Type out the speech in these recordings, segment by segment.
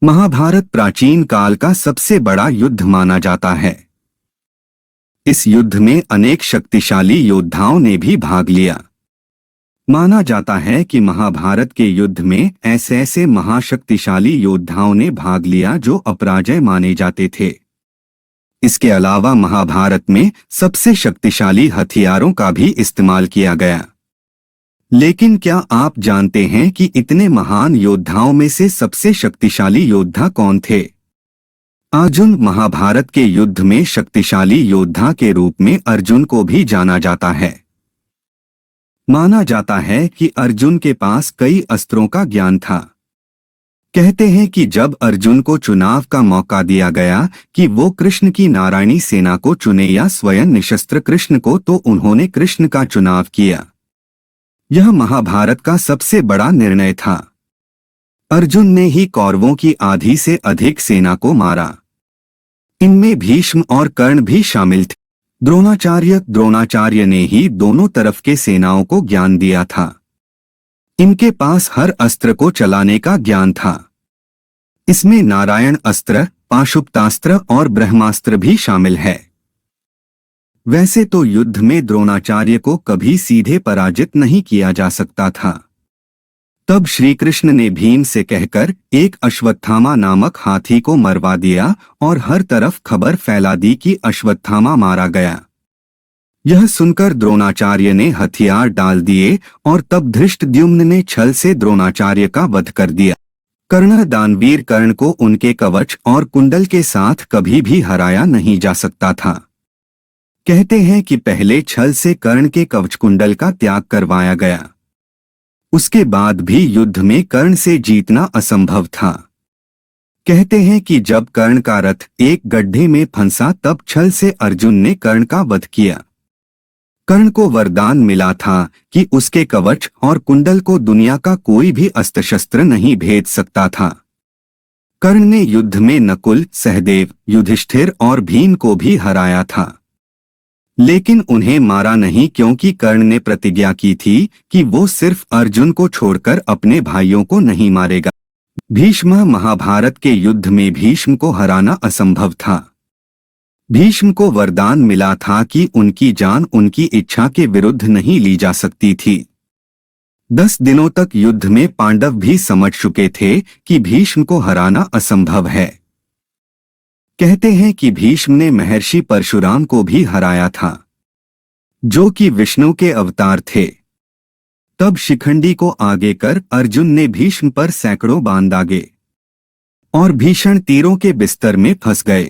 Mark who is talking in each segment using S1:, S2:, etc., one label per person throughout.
S1: महाभारत प्राचीन काल का सबसे बड़ा युद्ध माना जाता है। इस युद्ध में अनेक शक्तिशाली योद्धाओं ने भी भाग लिया। माना जाता है कि महाभारत के युद्ध में ऐसे ऐसे महाशक्तिशाली योद्धाओं ने भाग लिया जो अपराजय माने जाते थे। इसके अलावा महाभारत में सबसे शक्तिशाली हथियारों का भी इस्तेमाल किया गया। लेकिन क्या आप जानते हैं कि इतने महान योद्धाओं में से सबसे शक्तिशाली योद्धा कौन थे? अर्जुन। महाभारत के युद्ध में शक्तिशाली योद्धा के रूप में अर्जुन को भी जाना जाता है। माना जाता है कि अर्जुन के पास कई अस्त्रों का ज्ञान था। कहते हैं कि जब अर्जुन को चुनाव का मौका दिया गया कि वो कृष्ण की नारायणी सेना को चुने या स्वयं निशस्त्र कृष्ण को, तो उन्होंने कृष्ण का चुनाव किया। यह महाभारत का सबसे बड़ा निर्णय था। अर्जुन ने ही कौरवों की आधी से अधिक सेना को मारा। इनमें भीष्म और कर्ण भी शामिल थे। द्रोणाचार्य ने ही दोनों तरफ के सेनाओं को ज्ञान दिया था। इनके पास हर अस्त्र को चलाने का ज्ञान था। इसमें नारायण अस्त्र, पाशुपतास्त्र और ब्रह्मास्त्र भी शामिल है। वैसे तो युद्ध में द्रोणाचार्य को कभी सीधे पराजित नहीं किया जा सकता था। तब श्री कृष्ण ने भीम से कहकर एक अश्वत्थामा नामक हाथी को मरवा दिया और हर तरफ खबर फैला दी कि अश्वत्थामा मारा गया। यह सुनकर द्रोणाचार्य ने हथियार डाल दिए और तब धृष्टद्युम्न ने छल से द्रोणाचार्य का वध कर दिया। कर्ण। दानवीर कर्ण को उनके कवच और कुंडल के साथ कभी भी हराया नहीं जा सकता था। कहते हैं कि पहले छल से कर्ण के कवच कुंडल का त्याग करवाया गया। उसके बाद भी युद्ध में कर्ण से जीतना असंभव था। कहते हैं कि जब कर्ण का रथ एक गड्ढे में फंसा तब छल से अर्जुन ने कर्ण का वध किया। कर्ण को वरदान मिला था कि उसके कवच और कुंडल को दुनिया का कोई भी अस्त्र शस्त्र नहीं भेद सकता था। कर्ण ने युद्ध में नकुल, सहदेव, युधिष्ठिर और भीम को भी हराया था, लेकिन उन्हें मारा नहीं, क्योंकि कर्ण ने प्रतिज्ञा की थी कि वो सिर्फ अर्जुन को छोड़कर अपने भाइयों को नहीं मारेगा। भीष्म। महाभारत के युद्ध में भीष्म को हराना असंभव था। भीष्म को वरदान मिला था कि उनकी जान उनकी इच्छा के विरुद्ध नहीं ली जा सकती थी। 10 दिनों तक युद्ध में पांडव भी समझ चुके थे कि भीष्म को हराना असंभव है। कहते हैं कि भीष्म ने महर्षि परशुराम को भी हराया था, जो कि विष्णु के अवतार थे। तब शिखंडी को आगे कर अर्जुन ने भीष्म पर सैकड़ों बाण दागे और भीषण तीरों के बिस्तर में फंस गए।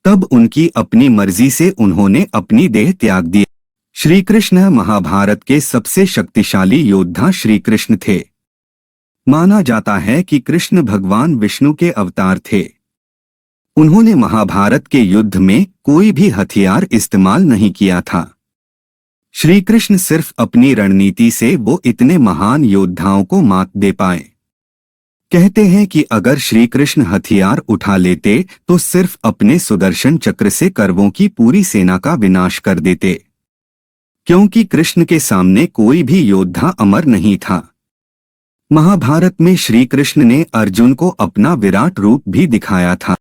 S1: तब उनकी अपनी मर्जी से उन्होंने अपनी देह त्याग दी। श्री कृष्ण। महाभारत के सबसे शक्तिशाली योद्धा श्री कृष्ण थे। माना जाता है कि कृष्ण भगवान विष्णु के अवतार थे। उन्होंने महाभारत के युद्ध में कोई भी हथियार इस्तेमाल नहीं किया था। श्री कृष्ण सिर्फ अपनी रणनीति से वो इतने महान योद्धाओं को मात दे पाए। कहते हैं कि अगर श्री कृष्ण हथियार उठा लेते तो सिर्फ अपने सुदर्शन चक्र से कौरवों की पूरी सेना का विनाश कर देते, क्योंकि कृष्ण के सामने कोई भी योद्धा अमर नहीं था। महाभारत में श्री कृष्ण ने अर्जुन को अपना विराट रूप भी दिखाया था।